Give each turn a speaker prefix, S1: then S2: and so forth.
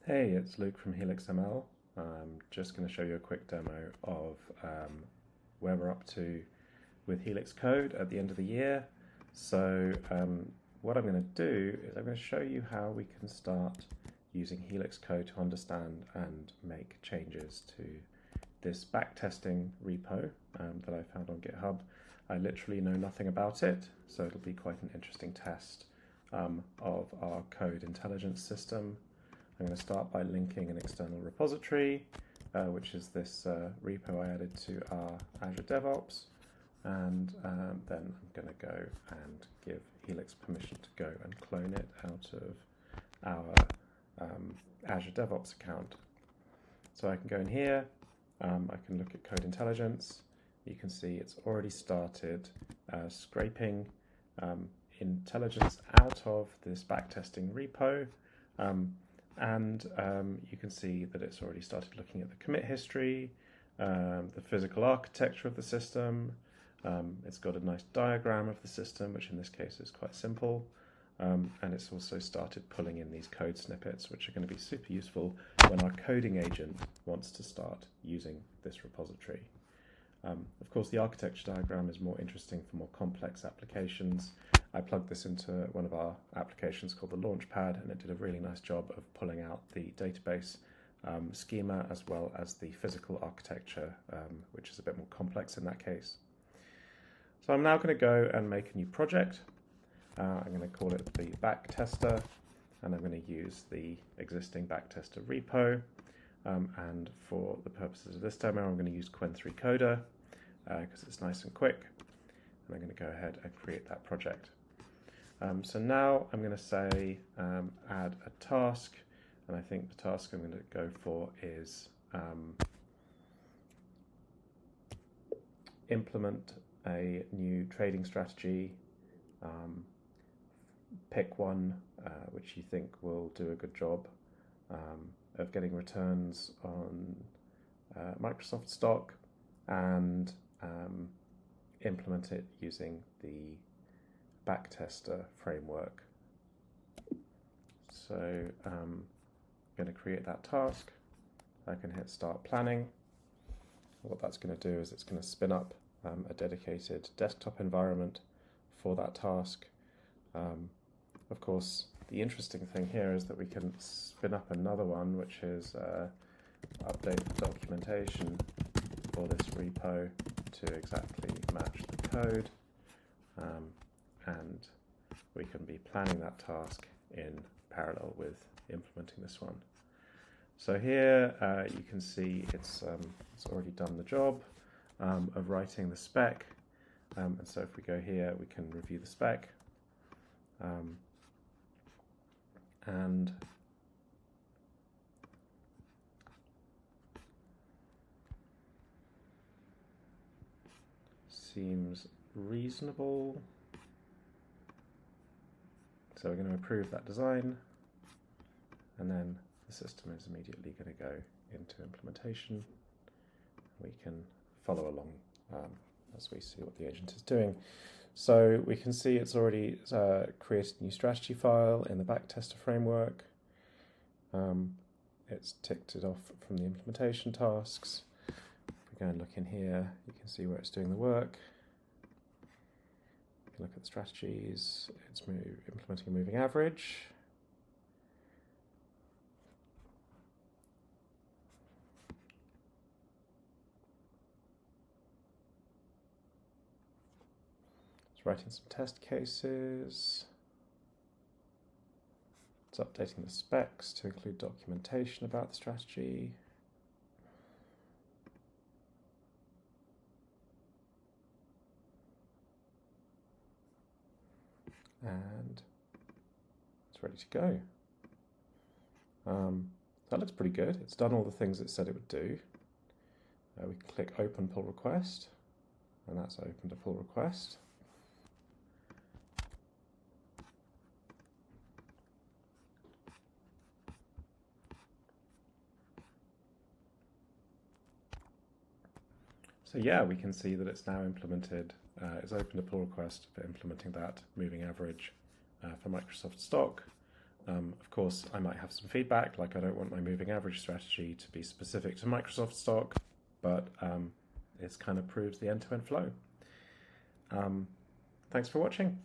S1: Hey, it's Luke from Helix ML. I'm just going to show you a quick demo of where we're up to with Helix Code at the end of the year. So what I'm going to do is I'm going to show you how we can start using Helix Code to understand and make changes to this backtesting repo that I found on GitHub. I literally know nothing about it, so it'll be quite an interesting test of our code intelligence system. I'm going to start by linking an external repository, which is this repo I added to our Azure DevOps, and then I'm going to go and give Helix permission to go and clone it out of our Azure DevOps account. So I can go in here, I can look at code intelligence. You can see it's already started scraping intelligence out of this backtesting repo. And you can see that it's already started looking at the commit history, the physical architecture of the system. It's got a nice diagram of the system, which in this case is quite simple. And it's also started pulling in these code snippets, which are going to be super useful when our coding agent wants to start using this repository. Of course, the architecture diagram is more interesting for more complex applications. I plugged this into one of our applications called the Launchpad, and it did a really nice job of pulling out the database schema as well as the physical architecture, which is a bit more complex in that case. So I'm now going to go and make a new project. I'm going to call it the backtester, and I'm going to use the existing backtester repo. And for the purposes of this demo, I'm going to use Qwen3 Coder because it's nice and quick. And I'm going to go ahead and create that project. So now I'm going to say add a task, and I think the task I'm going to go for is implement a new trading strategy. Pick one which you think will do a good job of getting returns on Microsoft stock, and implement it using the backtester framework. So I'm going to create that task. I can hit start planning. What that's going to do is it's going to spin up a dedicated desktop environment for that task. Of course, the interesting thing here is that we can spin up another one, which is update the documentation for this repo to exactly match the code, and we can be planning that task in parallel with implementing this one. So here you can see it's already done the job of writing the spec, and so if we go here we can review the spec, and seems reasonable. So we're going to approve that design, and then the system is immediately going to go into implementation. We can follow along as we see what the agent is doing. So we can see it's already created a new strategy file in the backtester framework. It's ticked it off from the implementation tasks. If we go and look in here, you can see where it's doing the work. You can look at the strategies. It's implementing a moving average. Writing some test cases. It's updating the specs to include documentation about the strategy. And it's ready to go. That looks pretty good. It's done all the things it said it would do. We can click open pull request, and that's opened a pull request. So yeah, we can see that it's now implemented. It's opened a pull request for implementing that moving average for Microsoft stock. Of course, I might have some feedback, like I don't want my moving average strategy to be specific to Microsoft stock, but it kind of proves the end-to-end flow. Thanks for watching.